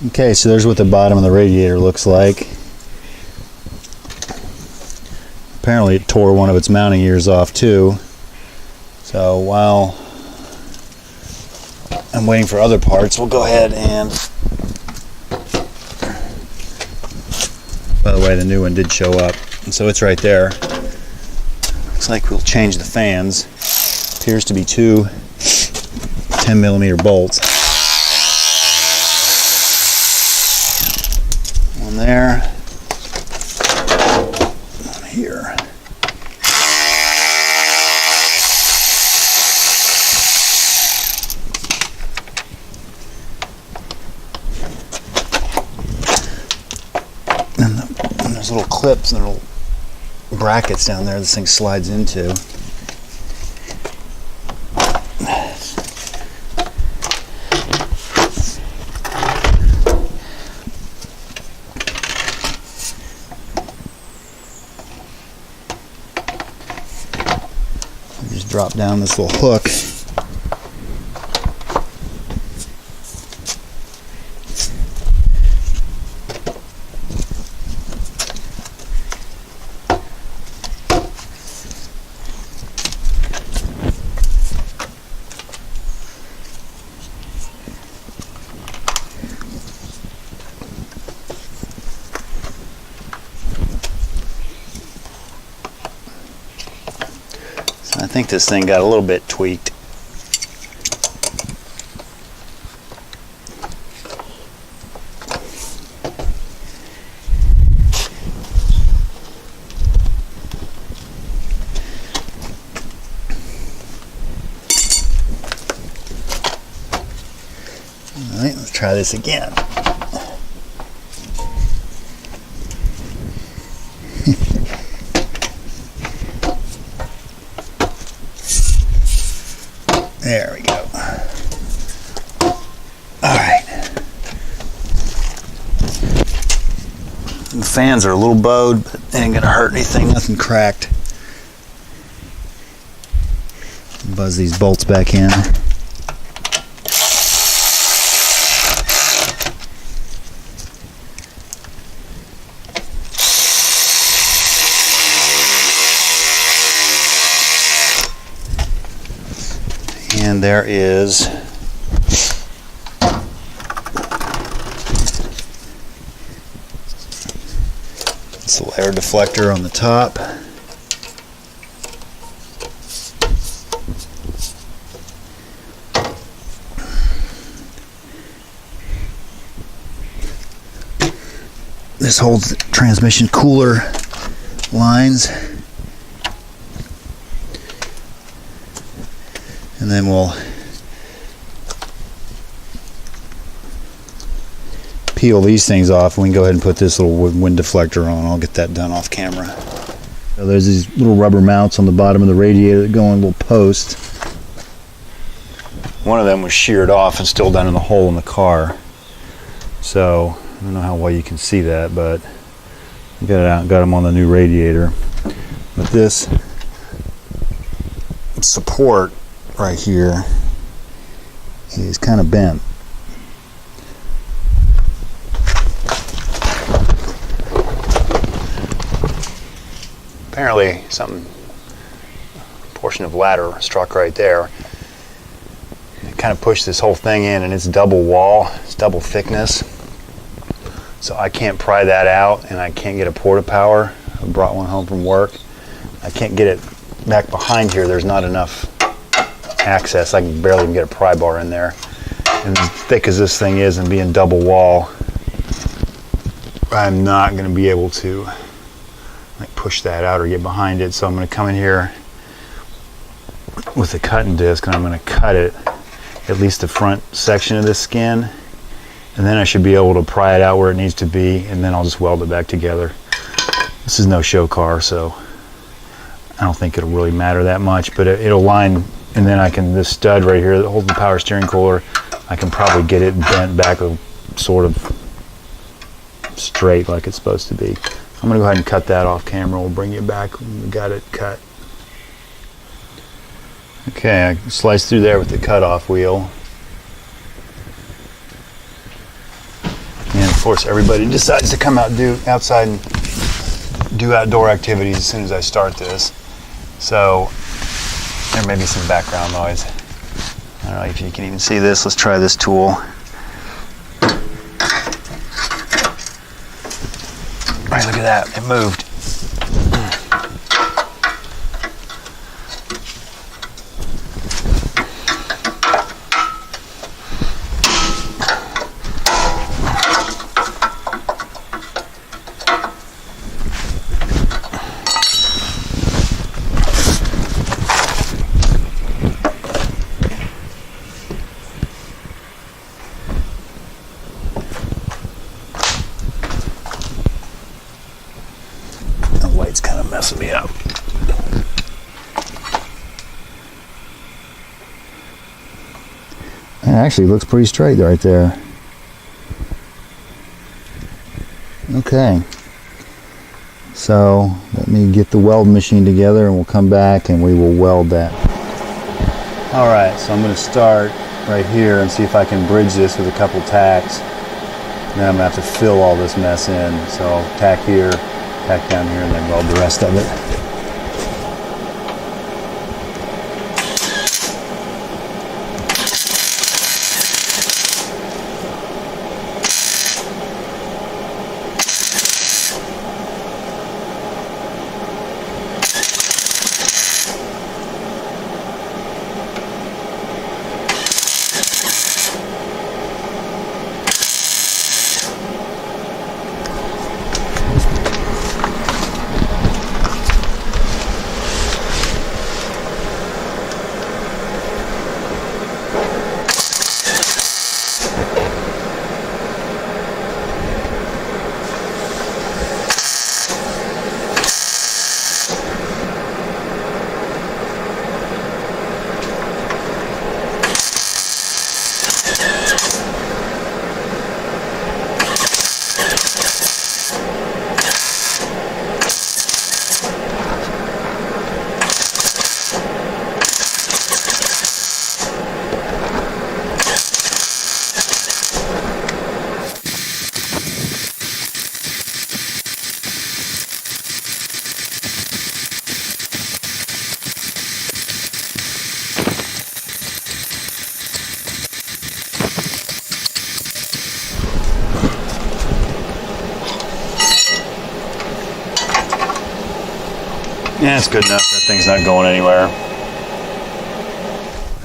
Okay, so there's what the bottom of the radiator looks like. Apparently it tore one of its mounting ears off too. So while I'm waiting for other parts, we'll go ahead and... By the way, the new one did show up, and so it's right there. Looks like we'll change the fans. Appears to be two 10mm bolts. One there. One here. And there's little clips and little brackets down there this thing slides into. Just drop down this little hook. I think this thing got a little bit tweaked. All right, let's try this again. There we go. All right. The fans are a little bowed, but they ain't gonna hurt anything, nothing cracked. Buzz these bolts back in. And there is this little air deflector on the top. This holds the transmission cooler lines. And then we'll peel these things off, and we can go ahead and put this little wind deflector on. I'll get that done off camera. So there's these little rubber mounts on the bottom of the radiator that go in a little post. One of them was sheared off and still down in the hole in the car. So I don't know how well you can see that, but I got it out, got them on the new radiator. But this support right here is kind of bent. Apparently something, portion of ladder struck right there. It kind of pushed this whole thing in, and it's double wall, it's double thickness. So I can't pry that out, and I can't get a porta power. I brought one home from work. I can't get it back behind here. There's not enough access. I can barely even get a pry bar in there. And as thick as this thing is and being double wall, I'm not going to be able to like push that out or get behind it. So I'm going to come in here with a cutting disc, and I'm going to cut it, at least the front section of this skin, and then I should be able to pry it out where it needs to be, and then I'll just weld it back together. This is no show car, so I don't think it'll really matter that much, but it'll line. And then I can, this stud right here that holds the power steering cooler, I can probably get it bent back sort of straight like it's supposed to be. I'm going to go ahead and cut that off camera. We'll bring you back when we got it cut. Okay, I sliced through there with the cutoff wheel. Of course, everybody decides to come out outside and do outdoor activities as soon as I start this. So there may be some background noise. I don't know if you can even see this. Let's try this tool. Right, look at that. It moved. Light's kind of messing me up. It actually looks pretty straight right there. Okay. So let me get the weld machine together and we'll come back and we will weld that. Alright, so I'm going to start right here and see if I can bridge this with a couple tacks. Then I'm going to have to fill all this mess in. So tack here, tack down here, and then weld the rest of it. Yeah, it's good enough. That thing's not going anywhere.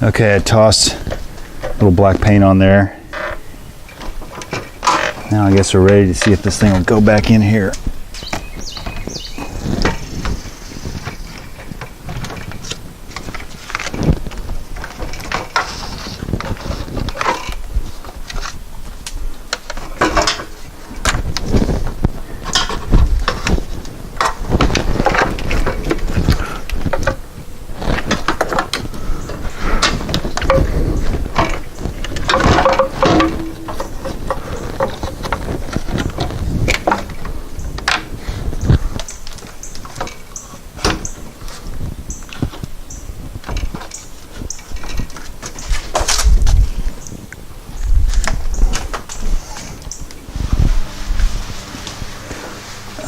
Okay, I tossed a little black paint on there. Now I guess we're ready to see if this thing will go back in here.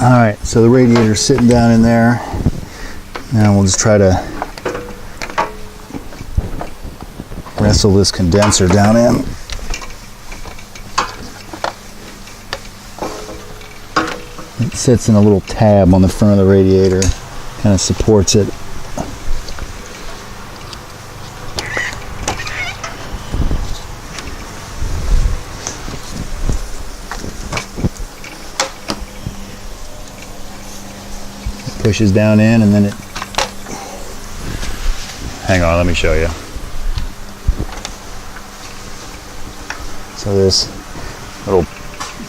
Alright, so the radiator's sitting down in there. Now we'll just try to wrestle this condenser down in. It sits in a little tab on the front of the radiator, kind of supports it. Pushes down in and then it, hang on, let me show you. So this little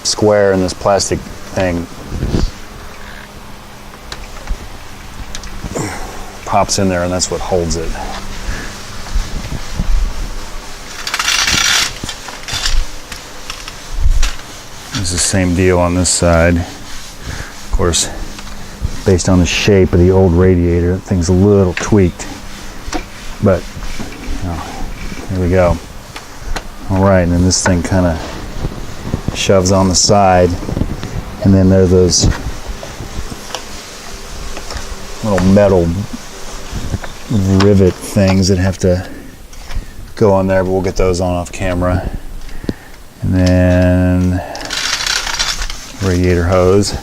square in this plastic thing pops in there and that's what holds it. It's the same deal on this side. Of course, based on the shape of the old radiator, that thing's a little tweaked, but here we go. All right, and then this thing kind of shoves on the side, and then there are those little metal rivet things that have to go on there, but we'll get those on off camera. And then radiator hose.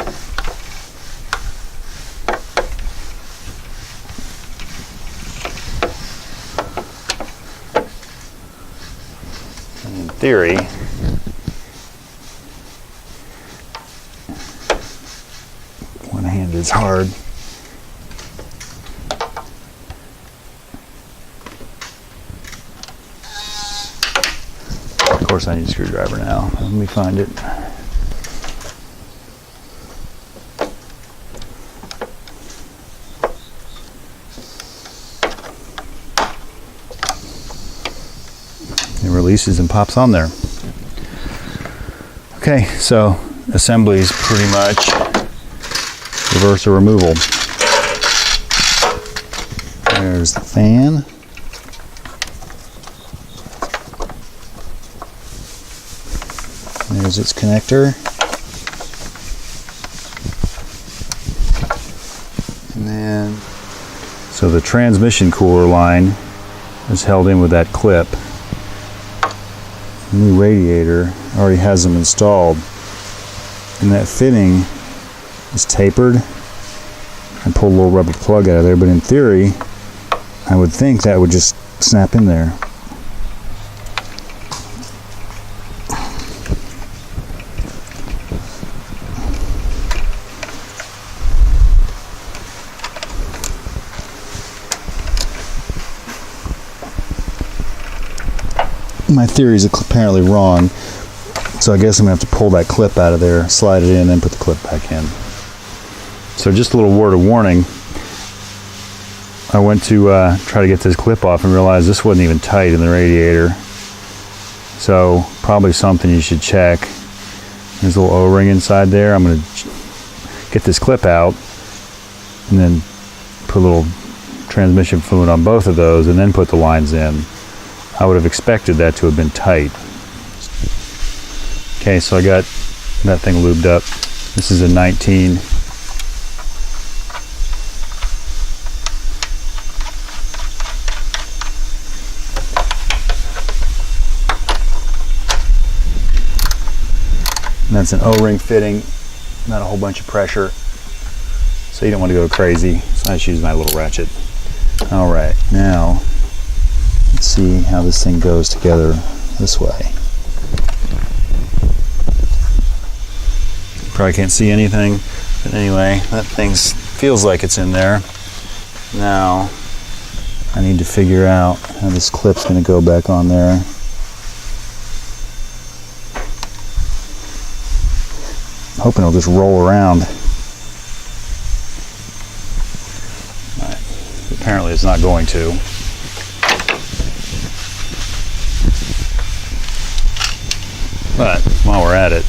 And in theory, one hand is hard. Of course, I need a screwdriver now. Let me find it. It releases and pops on there. Okay, so assembly is pretty much reverse or removal. There's the fan. There's its connector. And then, so the transmission cooler line is held in with that clip. The new radiator already has them installed. And that fitting is tapered. I pulled a little rubber plug out of there, but in theory, I would think that would just snap in there. My theory is apparently wrong, so I guess I'm going to have to pull that clip out of there, slide it in, and then put the clip back in. So just a little word of warning. I went to try to get this clip off and realized this wasn't even tight in the radiator. So probably something you should check. There's a little O-ring inside there. I'm going to get this clip out and then put a little transmission fluid on both of those and then put the lines in. I would have expected that to have been tight. Okay, so I got that thing lubed up. This is a 19. And that's an O-ring fitting, not a whole bunch of pressure. So you don't want to go crazy. So I just use my little ratchet. All right, now let's see how this thing goes together this way. Probably can't see anything, but anyway, that thing feels like it's in there. Now, I need to figure out how this clip's going to go back on there. I'm hoping it'll just roll around. All right. Apparently it's not going to. But while we're at it,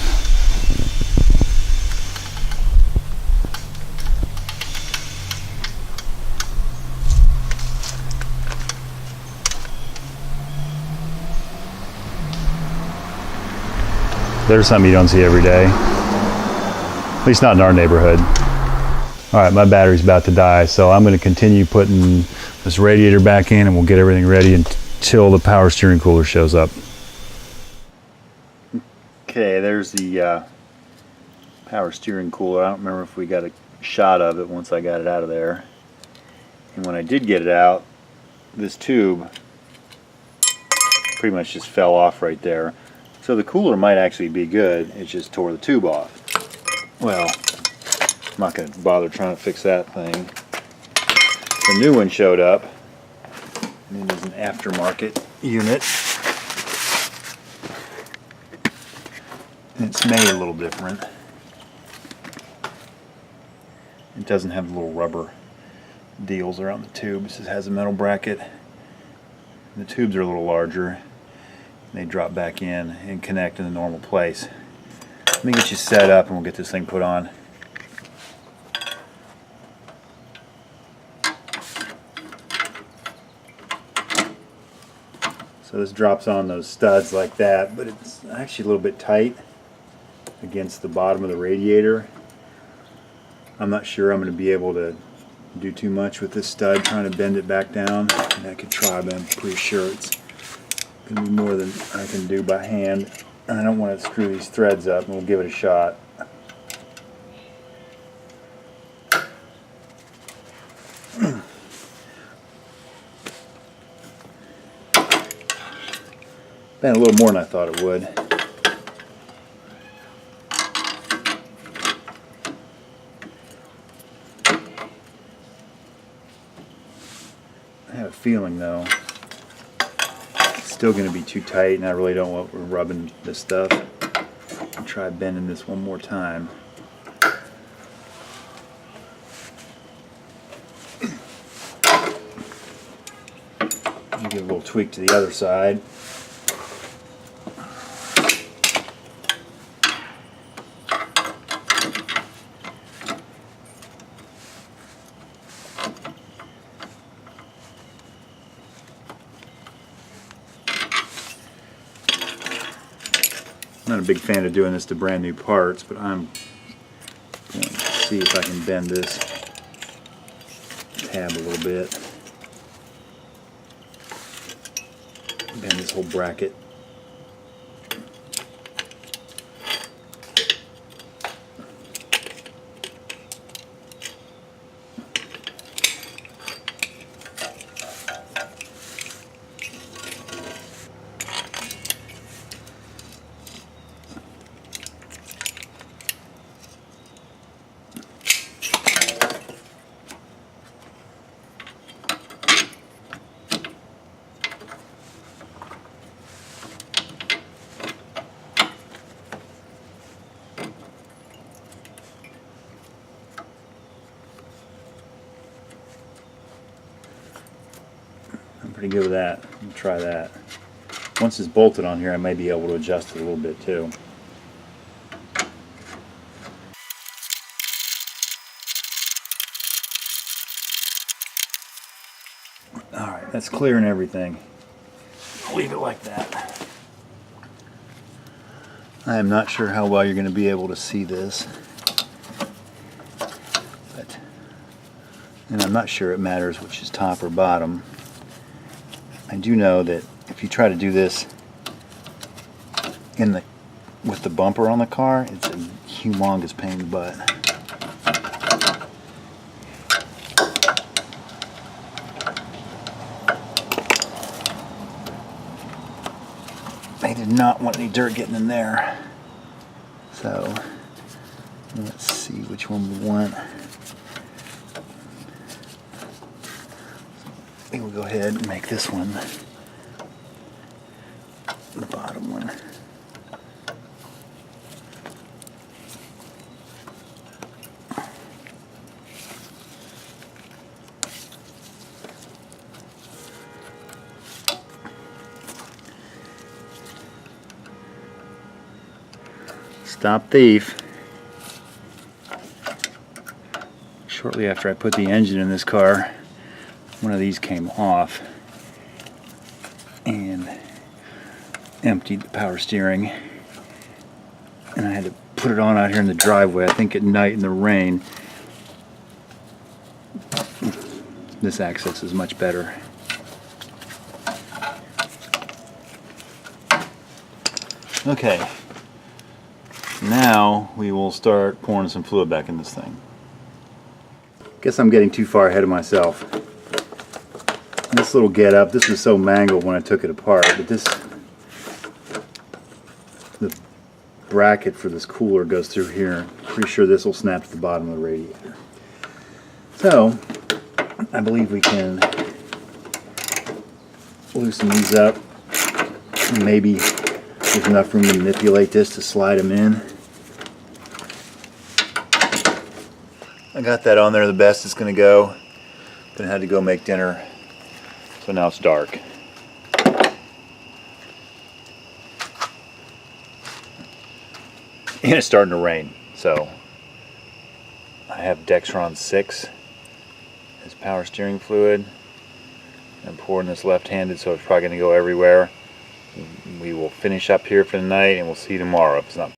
there's something you don't see every day, at least not in our neighborhood. All right, my battery's about to die, so I'm going to continue putting this radiator back in and we'll get everything ready until the power steering cooler shows up. Okay, there's the power steering cooler. I don't remember if we got a shot of it once I got it out of there. And when I did get it out, this tube pretty much just fell off right there. So the cooler might actually be good, it just tore the tube off. Well, I'm not going to bother trying to fix that thing. The new one showed up. And it is an aftermarket unit. It's made a little different. It doesn't have the little rubber deals around the tube. It just has a metal bracket. The tubes are a little larger. They drop back in and connect in the normal place. Let me get you set up and we'll get this thing put on. So this drops on those studs like that, but it's actually a little bit tight. against the bottom of the radiator. I'm not sure I'm going to be able to do too much with this stud trying to bend it back down. I could try, but I'm pretty sure it's going to be more than I can do by hand. And I don't want to screw these threads up, and we'll give it a shot. Been a little more than I thought it would. I have a feeling though it's still going to be too tight, and I really don't want rubbing this stuff. I'll try bending this one more time. Give a little tweak to the other side. I'm not a big fan of doing this to brand new parts, but I'm going to see if I can bend this tab a little bit. Bend this whole bracket. I'm pretty good with that. I'll try that. Once it's bolted on here, I may be able to adjust it a little bit too. Alright, that's clear and everything. I'll leave it like that. I am not sure how well you're going to be able to see this. And I'm not sure it matters which is top or bottom. I do know that if you try to do this with the bumper on the car, it's a humongous pain in the butt. I did not want any dirt getting in there. So let's see which one we want. I think we'll go ahead and make this one the bottom one. Stop thief. Shortly after I put the engine in this car, one of these came off and emptied the power steering, and I had to put it on out here in the driveway. I think at night in the rain this access is much better. Okay, now we will start pouring some fluid back in this thing. Guess I'm getting too far ahead of myself. This little get up, this was so mangled when I took it apart, but the bracket for this cooler goes through here. Pretty sure this will snap to the bottom of the radiator. So I believe we can loosen these up. Maybe there's enough room to manipulate this to slide them in. I got that on there the best it's going to go. Then I had to go make dinner. So now it's dark. And it's starting to rain. So I have Dexron 6 as power steering fluid. I'm pouring this left-handed, so it's probably going to go everywhere. We will finish up here for the night, and we'll see you tomorrow if it's not